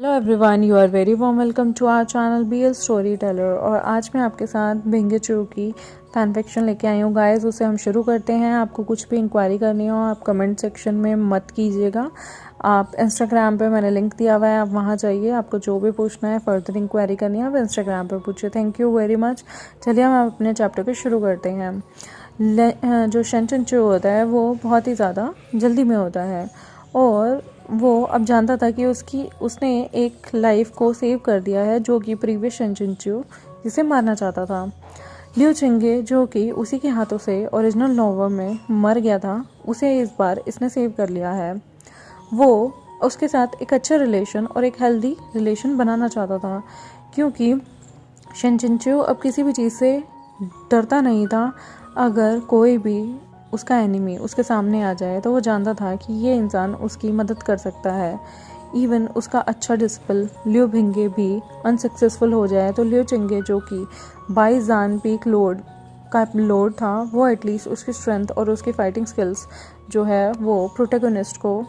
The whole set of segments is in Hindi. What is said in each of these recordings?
Hello everyone, you are very warm welcome to our channel BL storyteller. और आज मैं आपके साथ भिंगेचू की फैन फिक्शन लेके आई हूँ गाइस। उसे हम शुरू करते हैं। आपको कुछ भी इंक्वायरी करनी हो आप कमेंट सेक्शन में मत कीजिएगा। आप इंस्टाग्राम पे मैंने लिंक दिया हुआ है, आप वहाँ जाइए। आपको जो भी पूछना है, फर्दर इंक्वायरी करनी है, आप इंस्टाग्राम पे पूछिए। Thank you very much. चलिए हम अपने चैप्टर को शुरू करते हैं। जो शेनचिनचू होता है वो बहुत ही ज़्यादा जल्दी में होता है और वो अब जानता था कि उसने एक लाइफ को सेव कर दिया है जो कि प्रीवियस शेनचिनचू जिसे मारना चाहता था। लिu चिंगे जो कि उसी के हाथों से ओरिजिनल नोवा में मर गया था, उसे इस बार इसने सेव कर लिया है। वो उसके साथ एक अच्छा रिलेशन और एक हेल्दी रिलेशन बनाना चाहता था क्योंकि शेनचिनचू अब किसी भी चीज़ से डरता नहीं था। अगर कोई भी उसका एनिमी उसके सामने आ जाए तो वो जानता था कि ये इंसान उसकी मदद कर सकता है। इवन उसका अच्छा डिसिपल लिu भिंगे भी अनसक्सेसफुल हो जाए तो लिu चिंगे जो कि 22 जान पीक लोड का लोड था, वो एटलीस्ट उसकी स्ट्रेंथ और उसकी फाइटिंग स्किल्स जो है वो प्रोटेगोनिस्ट को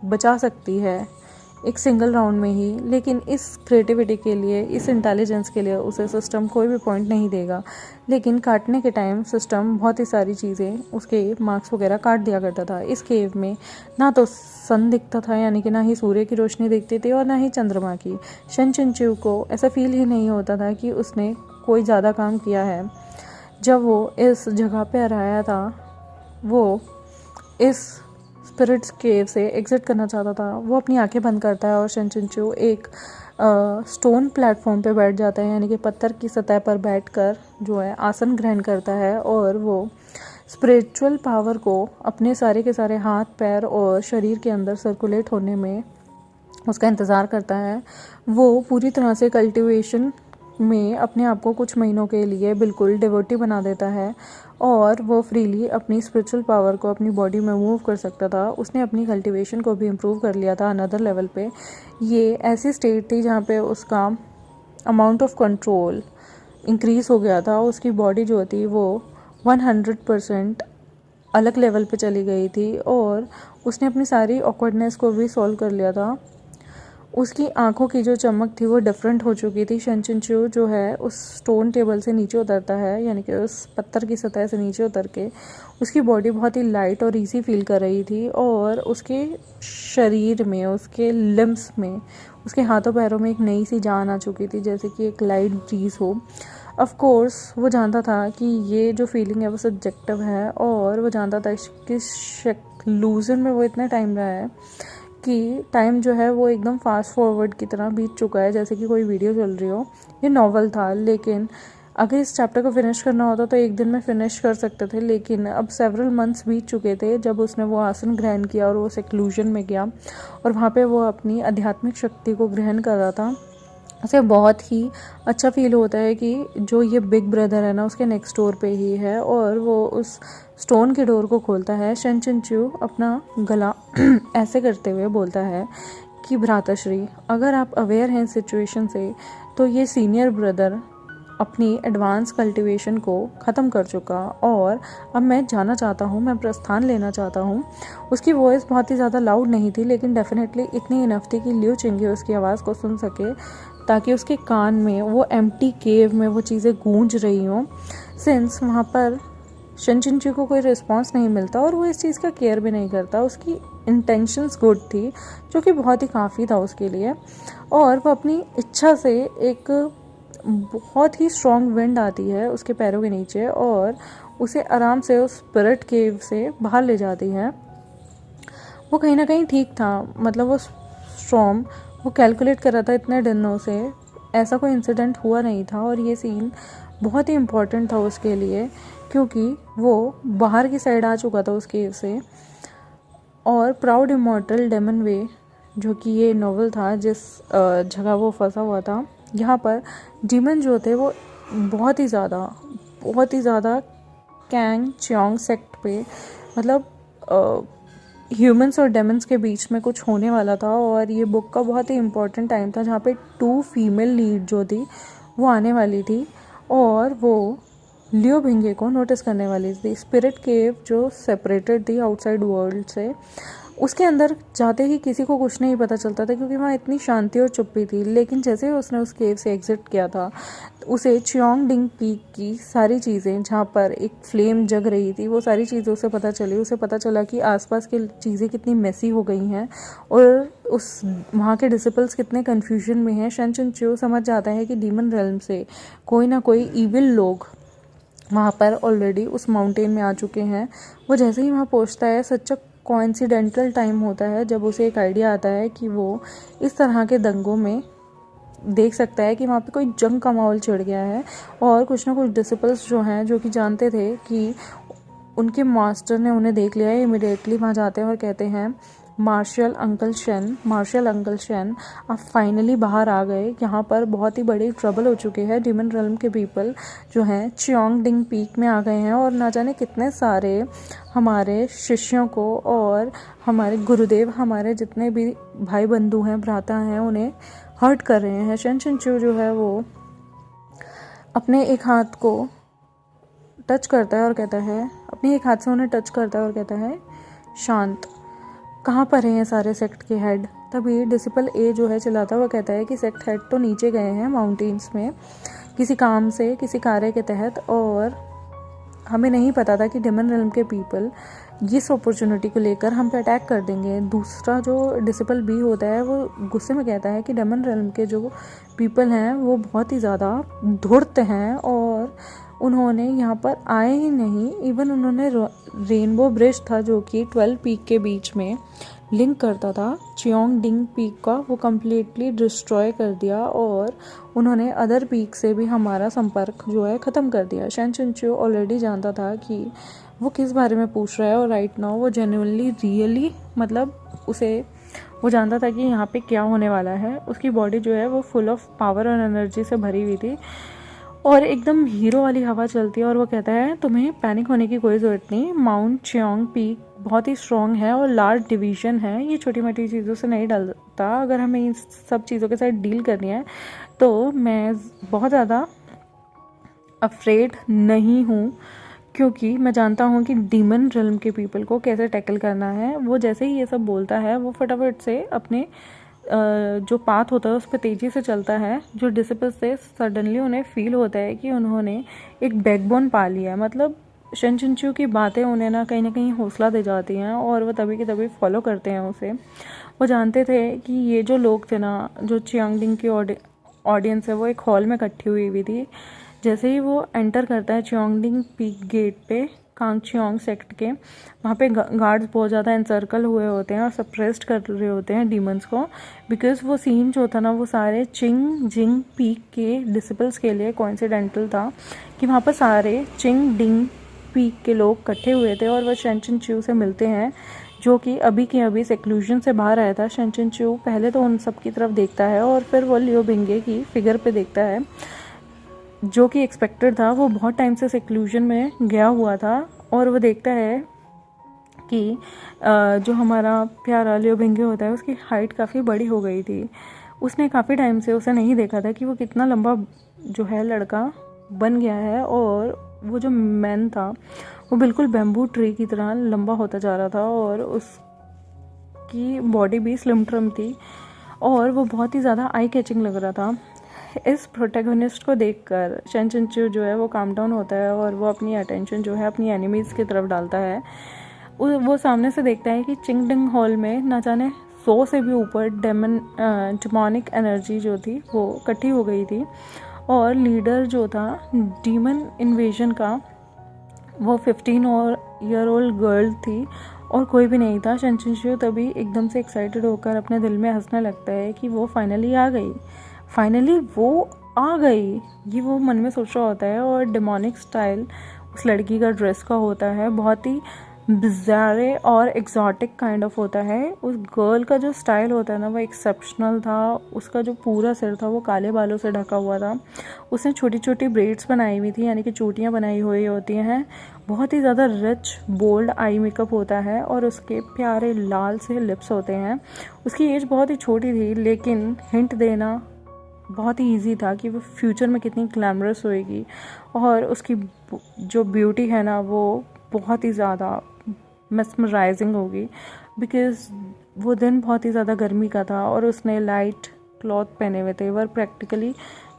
बचा सकती है एक सिंगल राउंड में ही। लेकिन इस क्रिएटिविटी के लिए, इस इंटेलिजेंस के लिए उसे सिस्टम कोई भी पॉइंट नहीं देगा। लेकिन काटने के टाइम सिस्टम बहुत ही सारी चीज़ें, उसके मार्क्स वगैरह काट दिया करता था। इस केव में ना तो सन दिखता था, यानी कि ना ही सूर्य की रोशनी दिखती थी और ना ही चंद्रमा की। शेनचिनचू को ऐसा फील ही नहीं होता था कि उसने कोई ज़्यादा काम किया है। जब वो इस जगह पर आया था, वो इस स्पिरिट्स केव से एग्जिट करना चाहता था। वो अपनी आंखें बंद करता है और शेनचिनचू एक स्टोन प्लेटफॉर्म पे बैठ जाता है, यानी कि पत्थर की सतह पर बैठकर जो है आसन ग्रहण करता है। और वो स्पिरिचुअल पावर को अपने सारे के सारे हाथ पैर और शरीर के अंदर सर्कुलेट होने में उसका इंतज़ार करता है। वो पूरी तरह से कल्टीवेशन में अपने आप को कुछ महीनों के लिए बिल्कुल डिवोटी बना देता है और वो फ्रीली अपनी स्पिरिचुअल पावर को अपनी बॉडी में मूव कर सकता था। उसने अपनी कल्टीवेशन को भी इम्प्रूव कर लिया था अनदर लेवल पे। ये ऐसी स्टेट थी जहाँ पे उसका अमाउंट ऑफ कंट्रोल इंक्रीज़ हो गया था। उसकी बॉडी जो थी वो 100% अलग लेवल पे चली गई थी और उसने अपनी सारी ऑकवर्डनेस को भी सॉल्व कर लिया था। उसकी आंखों की जो चमक थी वो डिफरेंट हो चुकी थी। शेनचिनचू जो है उस स्टोन टेबल से नीचे उतरता है, यानी कि उस पत्थर की सतह से नीचे उतर के उसकी बॉडी बहुत ही लाइट और इजी फील कर रही थी और उसके शरीर में, उसके लिम्स में, उसके हाथों पैरों में एक नई सी जान आ चुकी थी, जैसे कि एक लाइट ब्रीज हो। ऑफ कोर्स वो जानता था कि ये जो फीलिंग है वो सब्जेक्टिव है और वो जानता था कि लूजन में वो इतना टाइम रहा है कि टाइम जो है वो एकदम फास्ट फॉरवर्ड की तरह बीत चुका है, जैसे कि कोई वीडियो चल रही हो। ये नॉवल था, लेकिन अगर इस चैप्टर को फिनिश करना होता तो एक दिन में फिनिश कर सकते थे। लेकिन अब सेवरल मंथ्स बीत चुके थे जब उसने वो आसन ग्रहण किया और वो सेक्लूजन में गया और वहाँ पे वो अपनी आध्यात्मिक शक्ति को ग्रहण कर रहा था। उसे बहुत ही अच्छा फील होता है कि जो ये बिग ब्रदर है ना उसके नेक्स्ट डोर पे ही है और वो उस स्टोन के डोर को खोलता है। शेनचिनचू अपना गला ऐसे करते हुए बोलता है कि भ्राताश्री, अगर आप अवेयर हैं सिचुएशन से तो ये सीनियर ब्रदर अपनी एडवांस कल्टीवेशन को ख़त्म कर चुका और अब मैं जाना चाहता हूँ, मैं प्रस्थान लेना चाहता हूँ। उसकी वॉइस बहुत ही ज़्यादा लाउड नहीं थी, लेकिन डेफिनेटली इतनी इनफ थी कि लिu चिंगे उसकी आवाज़ को सुन सके, ताकि उसके कान में वो एम्प्टी केव में वो चीज़ें गूंज रही हों। सिंस वहाँ पर शेनचिनचू को कोई रिस्पॉन्स नहीं मिलता और वो इस चीज़ का केयर भी नहीं करता, उसकी इंटेंशंस गुड थी, जो कि बहुत ही काफ़ी था उसके लिए। और वो अपनी इच्छा से एक बहुत ही स्ट्रॉन्ग विंड आती है उसके पैरों के नीचे और उसे आराम से उस स्पिरिट केव से बाहर ले जाती है। वो कहीं ना कहीं ठीक था, मतलब वो स्टॉर्म वो कैलकुलेट कर रहा था इतने दिनों से, ऐसा कोई इंसिडेंट हुआ नहीं था और ये सीन बहुत ही इम्पोर्टेंट था उसके लिए क्योंकि वो बाहर की साइड आ चुका था उस केव से। और प्राउड इमॉर्टल डेमन वे, जो कि ये नॉवल था जिस जगह वो फंसा हुआ था, यहाँ पर डीमन जो थे वो बहुत ही ज़्यादा कैंग चियोंग सेक्ट पे, मतलब ह्यूमंस और डेमन्स के बीच में कुछ होने वाला था। और ये बुक का बहुत ही इम्पोर्टेंट टाइम था जहाँ पे 2 फीमेल लीड जो थी वो आने वाली थी और वो लिu भिंगे को नोटिस करने वाली थी। स्पिरिट केव जो सेपरेटेड थी आउटसाइड वर्ल्ड से, उसके अंदर जाते ही किसी को कुछ नहीं पता चलता था क्योंकि वहाँ इतनी शांति और चुप्पी थी। लेकिन जैसे ही उसने उस केव से एग्ज़िट किया था, उसे चियोंगडिंग पीक की सारी चीज़ें, जहाँ पर एक फ्लेम जग रही थी, वो सारी चीज़ें उसे पता चली। उसे पता चला कि आसपास की चीज़ें कितनी मेसी हो गई हैं और उस वहाँ के डिसिपल्स कितने कन्फ्यूजन में हैं। शन चिनच्यू समझ जाता है कि डीमन रेल्म से कोई ना कोई इविल लोग वहाँ पर ऑलरेडी उस माउंटेन में आ चुके हैं। वो जैसे ही वहाँ पहुँचता है, सच्चा कोइंसिडेंटल टाइम होता है जब उसे एक आइडिया आता है कि वो इस तरह के दंगों में देख सकता है कि वहाँ पे कोई जंग का माहौल छिड़ गया है और कुछ ना कुछ डिसिपल्स जो हैं, जो कि जानते थे कि उनके मास्टर ने उन्हें देख लिया है, इमिडिएटली वहाँ जाते हैं और कहते हैं मार्शल अंकल शेन आप फाइनली बाहर आ गए। यहाँ पर बहुत ही बड़ी ट्रबल हो चुकी है। डीमन रेल्म के पीपल जो हैं चियोंगडिंग पीक में आ गए हैं और ना जाने कितने सारे हमारे शिष्यों को और हमारे गुरुदेव, हमारे जितने भी भाई बंधु हैं, भ्राता हैं, उन्हें हर्ट कर रहे हैं। शन चिनच्यू जो है वो अपने एक हाथ को टच करता है और कहता है, अपने एक हाथ से उन्हें टच करता है और कहता है शांत, कहाँ पर हैं ये सारे सेक्ट के हेड। तभी डिसिपल ए जो है चिल्लाता हुआ कहता है कि सेक्ट हेड तो नीचे गए हैं माउंटेन्स में किसी काम से, किसी कार्य के तहत, और हमें नहीं पता था कि डीमन रेल्म के पीपल इस अपॉर्चुनिटी को लेकर हम पे अटैक कर देंगे। दूसरा जो डिसिपल बी होता है वो गुस्से में कहता है कि डीमन रेल्म के जो पीपल हैं वो बहुत ही ज़्यादा धूर्त हैं और उन्होंने यहाँ पर आए ही नहीं। इवन उन्होंने रेनबो ब्रिज था जो कि 12 पीक के बीच में लिंक करता था चियोंगडिंग पीक का, वो कम्प्लीटली डिस्ट्रॉय कर दिया और उन्होंने अदर पीक से भी हमारा संपर्क जो है ख़त्म कर दिया। शन चिनच्यू ऑलरेडी जानता था कि वो किस बारे में पूछ रहा है और राइट नाउ वो जेन्युइनली रियली मतलब वो जानता था कि यहाँ पे क्या होने वाला है। उसकी बॉडी जो है वो फुल ऑफ पावर और एनर्जी से भरी हुई थी और एकदम हीरो वाली हवा चलती है और वो कहता है तुम्हें पैनिक होने की कोई ज़रूरत नहीं। माउंट चियोंग पीक बहुत ही स्ट्रॉन्ग है और लार्ज डिवीज़न है, ये छोटी मोटी चीज़ों से नहीं डरता। अगर हमें इन सब चीज़ों के साथ डील करनी है तो मैं बहुत ज़्यादा अफ्रेड नहीं हूँ, क्योंकि मैं जानता हूँ कि डीमन रेल्म के पीपल को कैसे टैकल करना है। वो जैसे ही ये सब बोलता है वो फटाफट से अपने जो पाथ होता है उस पर तेज़ी से चलता है। जो डिसिपल्स से सडनली उन्हें फील होता है कि उन्होंने एक बैकबोन पा लिया है। मतलब शन चिनच्यू की बातें उन्हें ना कहीं हौसला दे जाती हैं और वो तभी की तभी फॉलो करते हैं उसे। वो जानते थे कि ये जो लोग थे ना, जो चियोंगडिंग की ऑडियंस है, वो एक हॉल में इकट्ठी हुई थी। जैसे ही वो एंटर करता है चियोंगडिंग पीक गेट पे, कांगचियोंग सेक्ट के, वहाँ पे गार्ड्स बहुत ज़्यादा एनसर्कल हुए होते हैं और सप्रेस्ड कर रहे होते हैं डीमंस को, बिकॉज वो सीन जो था ना वो सारे चिंग जिंग पीक के डिसिपल्स के लिए कोइंसिडेंटल था कि वहाँ पर सारे चिंग डिंग पीक के लोग इकट्ठे हुए थे और वह शन चिनच्यू से मिलते हैं, जो कि अभी के अभी सेक्लूजन से बाहर आया था। शन चिनच्यू पहले तो उन सब की तरफ देखता है और फिर वो लियो बिंगे की फिगर पे देखता है, जो कि एक्सपेक्टेड था। वो बहुत टाइम से सेक्लूजन में गया हुआ था और वो देखता है कि जो हमारा प्यारा लियो बिंगे होता है उसकी हाइट काफ़ी बड़ी हो गई थी। उसने काफ़ी टाइम से उसे नहीं देखा था कि वो कितना लंबा जो है लड़का बन गया है और वो जो मैन था वो बिल्कुल बैम्बू ट्री की तरह लंबा होता जा रहा था और उसकी बॉडी भी स्लिम ट्रिम थी और वो बहुत ही ज़्यादा आई कैचिंग लग रहा था। इस प्रोटैगनिस्ट को देखकर शन चिनच्यू जो है वो काम डाउन होता है और वो अपनी अटेंशन जो है अपनी एनिमीज़ की तरफ डालता है। वो सामने से देखता है कि चिंगडिंग हॉल में ना जाने 100 से भी ऊपर डेमोनिक एनर्जी जो थी वो इकट्ठी हो गई थी और लीडर जो था डीमन इन्वेजन का वो 15 ईयर ओल्ड गर्ल थी और कोई भी नहीं था। शन चिनच्यू तभी एकदम से एक्साइटेड होकर अपने दिल में हंसने लगता है कि वो फाइनली आ गई, ये वो मन में सोच रहा होता है। और डेमोनिक स्टाइल उस लड़की का ड्रेस का होता है, बहुत ही बिज़ारे और एक्सॉटिक काइंड ऑफ होता है। उस गर्ल का जो स्टाइल होता है ना वो एक्सेप्शनल था। उसका जो पूरा सिर था वो काले बालों से ढका हुआ था। उसने छोटी छोटी ब्रेड्स बनाई हुई थी, यानी कि चोटियाँ बनाई हुई होती हैं। बहुत ही ज़्यादा रिच बोल्ड आई मेकअप होता है और उसके प्यारे लाल से लिप्स होते हैं। उसकी एज बहुत ही छोटी थी, लेकिन हिंट देना बहुत ही इजी था कि वो फ्यूचर में कितनी ग्लैमरस होएगी और उसकी जो ब्यूटी है ना वो बहुत ही ज़्यादा मेस्मराइजिंग होगी। बिकॉज़ वो दिन बहुत ही ज़्यादा गर्मी का था और उसने लाइट क्लॉथ पहने हुए थे, वर प्रैक्टिकली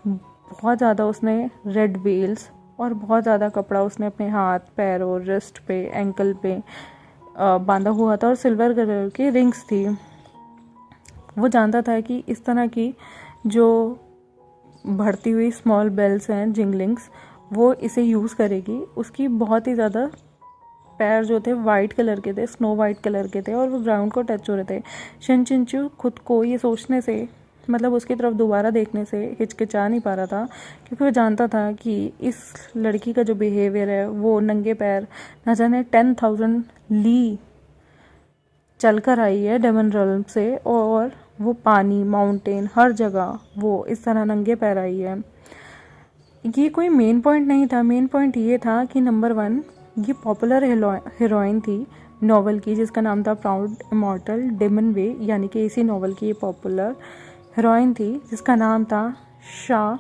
बहुत ज़्यादा उसने रेड वेल्स और बहुत ज़्यादा कपड़ा उसने अपने हाथ पैर और रिस्ट पे एंकल पे बांधा हुआ था और सिल्वर कलर की रिंग्स थी। वो जानता था कि इस तरह की जो बढ़ती हुई स्मॉल बेल्स हैं जिंगलिंग्स, वो इसे यूज़ करेगी। उसकी बहुत ही ज़्यादा पैर जो थे वाइट कलर के थे, स्नो वाइट कलर के थे और वो ग्राउंड को टच हो रहे थे। शन चिंचू खुद को ये सोचने से, मतलब उसकी तरफ दोबारा देखने से हिचकिचा नहीं पा रहा था, क्योंकि वो जानता था कि इस लड़की का जो बिहेवियर है वो नंगे पैर न जाने 10,000 ली चल कर आई है डेमन रेल्म से, और वो पानी माउंटेन हर जगह वो इस तरह नंगे पैर आई है। ये कोई मेन पॉइंट नहीं था। मेन पॉइंट ये था कि नंबर 1, ये पॉपुलर हीरोइन थी नॉवल की जिसका नाम था प्राउड इमॉर्टल डेमन वे, यानी कि इसी नॉवल की ये पॉपुलर हीरोइन थी जिसका नाम था शा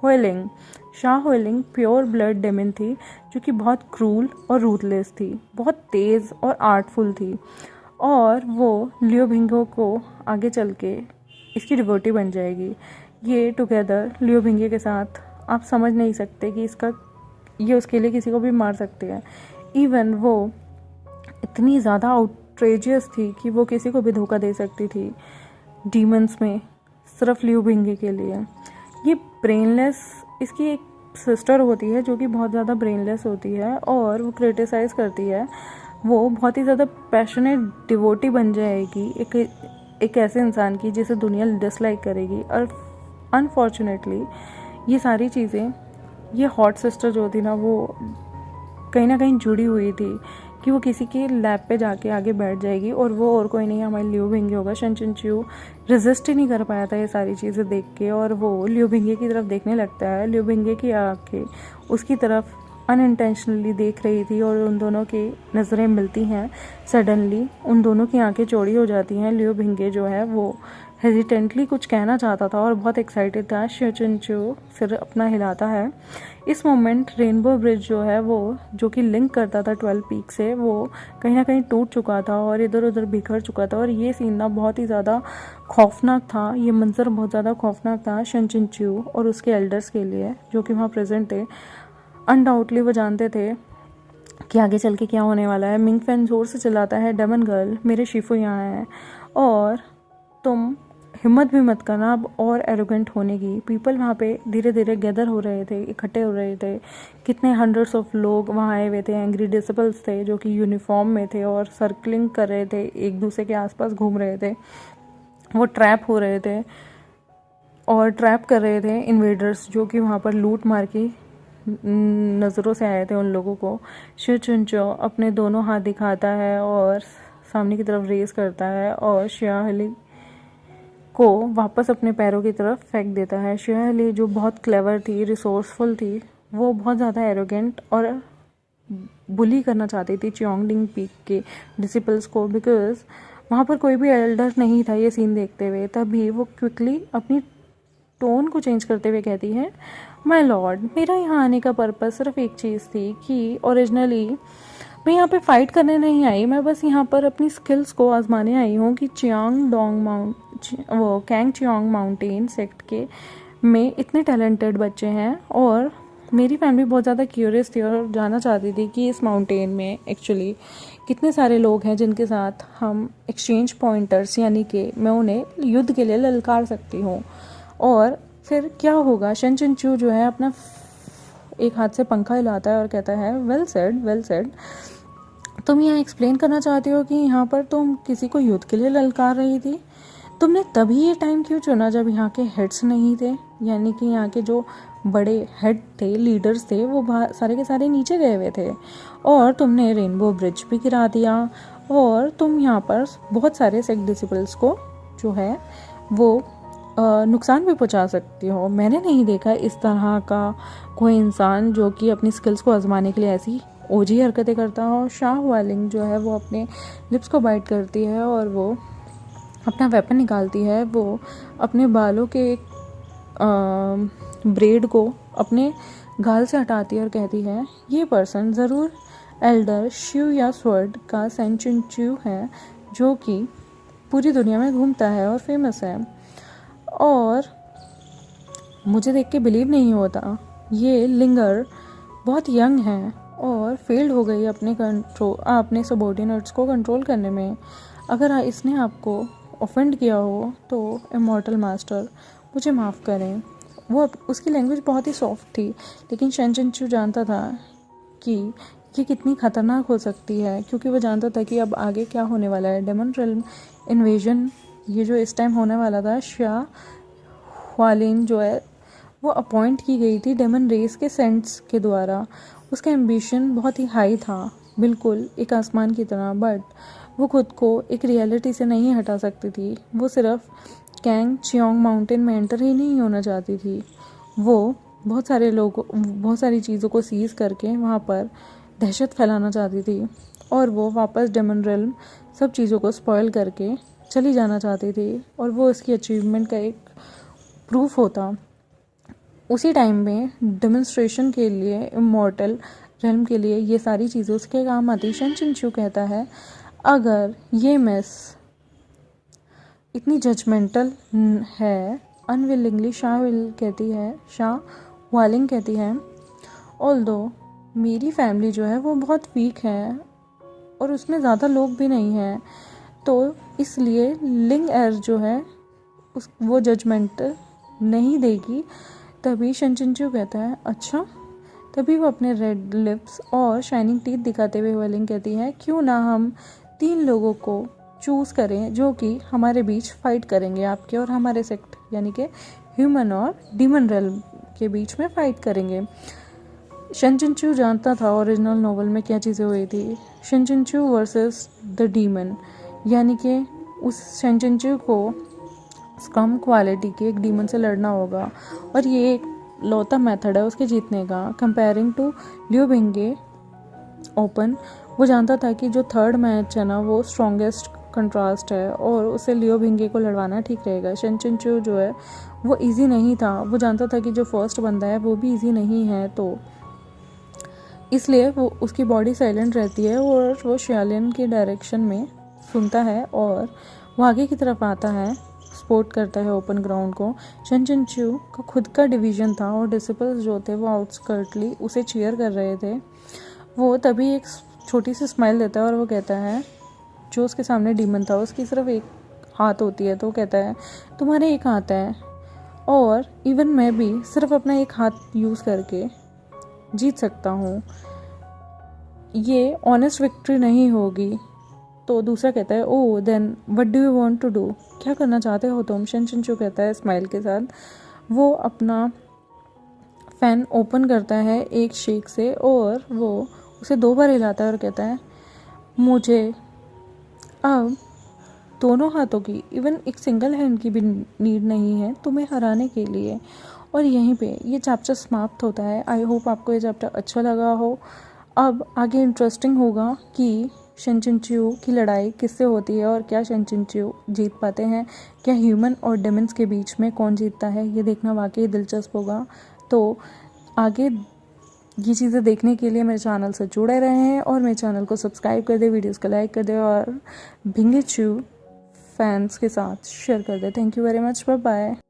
हुएलिंग। शा हुएलिंग प्योर ब्लड डेमन थी जो कि बहुत क्रूल और रूथलेस थी, बहुत तेज़ और आर्टफुल थी, और वो लियो भिंगो को आगे चल के इसकी डिवोटी बन जाएगी। ये टुगेदर लियो भिंगे के साथ आप समझ नहीं सकते कि ये उसके लिए किसी को भी मार सकते हैं। इवन वो इतनी ज़्यादा आउटरेजियस थी कि वो किसी को भी धोखा दे सकती थी डीमंस में, सिर्फ लियो भिंगे के लिए। ये ब्रेनलेस, इसकी एक सिस्टर होती है जो कि बहुत ज़्यादा ब्रेनलेस होती है और वो क्रिटिसाइज करती है। वो बहुत ही ज़्यादा पैशनेट डिवोटी बन जाएगी एक ऐसे इंसान की जिसे दुनिया डिसलाइक करेगी। और अनफॉर्चुनेटली ये सारी चीज़ें, ये हॉट सिस्टर जो थी ना, वो कहीं ना कहीं जुड़ी हुई थी कि वो किसी के लैब पे जाके आगे बैठ जाएगी और वो और कोई नहीं हमारे लियो भिंगे होगा। शन चिंचू रेजिस्ट ही नहीं कर पाया था ये सारी चीज़ें देख के, और वो लियो भिंगे की तरफ देखने लगता है। लियो भिंगे की आंखें उसकी तरफ अनइंटेंशनली देख रही थी और उन दोनों की नज़रें मिलती हैं। सडनली उन दोनों की आंखें चौड़ी हो जाती हैं। लियो भिंगे जो है वो हेजिटेंटली कुछ कहना चाहता था और बहुत एक्साइटेड था। शन चिंचू सिर अपना हिलाता है। इस मोमेंट रेनबो ब्रिज जो है वो, जो कि लिंक करता था 12 पीक से, वो कहीं ना कहीं टूट चुका था और इधर उधर बिखर चुका था। और ये सीन ना बहुत ही ज़्यादा खौफनाक था, ये मंजर बहुत ज़्यादा खौफनाक था शन चिंचू और उसके एल्डर्स के लिए जो कि वहाँ प्रेजेंट थे। अनडाउटली वो जानते थे कि आगे चल के क्या होने वाला है। मिंग फैन जोर से चिल्लाता है, डेमन गर्ल मेरे शिफू यहाँ हैं और तुम हिम्मत भी मत करना अब और एरोगेंट होने की। पीपल वहाँ पे धीरे धीरे गैदर हो रहे थे, इकट्ठे हो रहे थे। कितने हंड्रेड्स ऑफ लोग वहाँ आए हुए थे। एंग्री डिसेबल्स थे जो कि यूनिफॉर्म में थे और सर्कलिंग कर रहे थे, एक दूसरे के आसपास घूम रहे थे। वो ट्रैप हो रहे थे और ट्रैप कर रहे थे इन्वेडर्स जो कि वहाँ पर लूट मार की नज़रों से आए थे उन लोगों को। शिव चुनचो अपने दोनों हाथ दिखाता है और सामने की तरफ रेस करता है और शियाहली को वापस अपने पैरों की तरफ फेंक देता है। शियाहली जो बहुत क्लेवर थी, रिसोर्सफुल थी, वो बहुत ज़्यादा एरोगेंट और बुली करना चाहती थी चियोंगडिंग पीक के डिसिपल्स को, बिकॉज वहाँ पर कोई भी एल्डर नहीं था ये सीन देखते हुए। तभी वो क्विकली अपनी टोन को चेंज करते हुए कहती है, माय लॉर्ड मेरा यहाँ आने का पर्पज़ सिर्फ एक चीज़ थी कि ओरिजिनली मैं यहाँ पे फाइट करने नहीं आई, मैं बस यहाँ पर अपनी स्किल्स को आजमाने आई हूँ कि कैंग चियांग माउंटेन सेक्ट के में इतने टैलेंटेड बच्चे हैं और मेरी फैमिली बहुत ज़्यादा क्यूरियस थी और जानना चाहती थी कि इस माउंटेन में एक्चुअली कितने सारे लोग हैं जिनके साथ हम एक्सचेंज पॉइंटर्स, यानी कि मैं उन्हें युद्ध के लिए ललकार सकती हूँ और फिर क्या होगा। शन चिंचू जो है अपना एक हाथ से पंखा हिलाता है और कहता है, वेल सेड वेल सेड। तुम यहाँ एक्सप्लेन करना चाहती हो कि यहाँ पर तुम किसी को युद्ध के लिए ललकार रही थी। तुमने तभी ये टाइम क्यों चुना जब यहाँ के हेड्स नहीं थे, यानी कि यहाँ के जो बड़े हेड थे, लीडर्स थे, वो सारे के सारे नीचे गए हुए थे और तुमने रेनबो ब्रिज भी गिरा दिया और तुम यहाँ पर बहुत सारे सेक्ट डिसिपल्स को जो है वो नुकसान भी पहुंचा सकती हो। मैंने नहीं देखा इस तरह का कोई इंसान जो कि अपनी स्किल्स को आजमाने के लिए ऐसी ओजी हरकतें करता हो। शाह वालिंग जो है वो अपने लिप्स को बाइट करती है और वो अपना वेपन निकालती है। वो अपने बालों के एक ब्रेड को अपने गाल से हटाती है और कहती है, ये पर्सन ज़रूर एल्डर शिव या स्वर्ड का सेंचुनच्यू है जो कि पूरी दुनिया में घूमता है और फेमस है। और मुझे देख के बिलीव नहीं होता, ये लिंगर बहुत यंग है और फेल्ड हो गई अपने सबॉर्डिनेट्स को कंट्रोल करने में। अगर इसने आपको ऑफेंड किया हो तो इमॉर्टल मास्टर मुझे माफ़ करें। वो उसकी लैंग्वेज बहुत ही सॉफ्ट थी, लेकिन शेन चिंचू जानता था कि ये कितनी ख़तरनाक हो सकती है, क्योंकि वो जानता था कि अब आगे क्या होने वाला है। डेमन रेल्म इन्वेजन ये जो इस टाइम होने वाला था, शाह हुआलिन जो है वो अपॉइंट की गई थी डेमन रेस के सेंट्स के द्वारा। उसका एम्बिशन बहुत ही हाई था, बिल्कुल एक आसमान की तरह, बट वो खुद को एक रियलिटी से नहीं हटा सकती थी। वो सिर्फ कैंग चियोंग माउंटेन में एंटर ही नहीं होना चाहती थी, वो बहुत सारी चीज़ों को सीज़ करके वहाँ पर दहशत फैलाना चाहती थी, और वो वापस डेमन रेल्म सब चीज़ों को स्पॉइल करके चली जाना चाहती थी, और वो उसकी अचीवमेंट का एक प्रूफ होता। उसी टाइम में डेमोन्स्ट्रेशन के लिए, इमॉर्टल रेल्म के लिए ये सारी चीज़ें उसके काम आती। शेन चिंचू कहता है अगर ये मिस इतनी जजमेंटल है, अनविलिंगली शाह वालिंग कहती है, ऑल्दो मेरी फैमिली जो है वो बहुत वीक है और उसमें ज़्यादा लोग भी नहीं हैं, तो इसलिए लिंग एर जो है वो जजमेंट नहीं देगी। तभी शेन चिंचू कहता है अच्छा। तभी वो अपने रेड लिप्स और शाइनिंग टीथ दिखाते हुए वालिंग कहती है क्यों ना हम 3 लोगों को चूज़ करें जो कि हमारे बीच फ़ाइट करेंगे, आपके और हमारे सेक्ट यानी कि ह्यूमन और डीमन रेल्म के बीच में फ़ाइट करेंगे। शेन चिंचू जानता था ओरिजिनल नॉवल में क्या चीज़ें हुई थी। Shane Chinchu versus the demon, यानी कि उस शेन चिंचू को स्कम क्वालिटी के एक डीमन से लड़ना होगा, और ये एक लौता मेथड है उसके जीतने का। कंपेयरिंग टू लियो बिंगे ओपन, वो जानता था कि जो थर्ड मैच है ना वो स्ट्रॉन्गेस्ट कंट्रास्ट है और उसे लियो भिंगे को लड़वाना ठीक रहेगा। शेन चिंचू जो है वो इजी नहीं था, वो जानता था कि जो फर्स्ट बंदा है वो भी इजी नहीं है, तो इसलिए वो उसकी बॉडी साइलेंट रहती है और वो शियालिन के डायरेक्शन में सुनता है और वो आगे की तरफ आता है, सपोर्ट करता है ओपन ग्राउंड को। शेन चिंचू का खुद का डिवीज़न था और डिसिपल्स जो थे वो आउटस्कर्टली उसे चीयर कर रहे थे। वो तभी एक छोटी सी स्माइल देता है और वो कहता है, जो उसके सामने डीमन था उसकी सिर्फ एक हाथ होती है, तो वो कहता है तुम्हारे एक हाथ है और इवन मैं भी सिर्फ अपना एक हाथ यूज़ करके जीत सकता हूँ, ये ऑनेस्ट विक्ट्री नहीं होगी। तो दूसरा कहता है oh then what do you want to do, क्या करना चाहते हो तुम। शेन चिंचू कहता है स्माइल के साथ, वो अपना फैन ओपन करता है एक शेक से और वो उसे 2 बार हिलाता है और कहता है मुझे अब दोनों हाथों की, इवन एक सिंगल हैंड की भी नीड नहीं है तुम्हें हराने के लिए। और यहीं पे ये चैप्टर समाप्त होता है। आई होप आपको ये चैप्टर अच्छा लगा हो। अब आगे इंटरेस्टिंग होगा कि शेन चिंचू की लड़ाई किससे होती है और क्या शेन चिंचू जीत पाते हैं, क्या ह्यूमन और डेमन्स के बीच में कौन जीतता है, ये देखना वाकई दिलचस्प होगा। तो आगे ये चीज़ें देखने के लिए मेरे चैनल से जुड़े रहें और मेरे चैनल को सब्सक्राइब कर दे, वीडियोस को लाइक कर दे और भिंगे चू फैंस के साथ शेयर कर दे। Thank you very much, bye bye.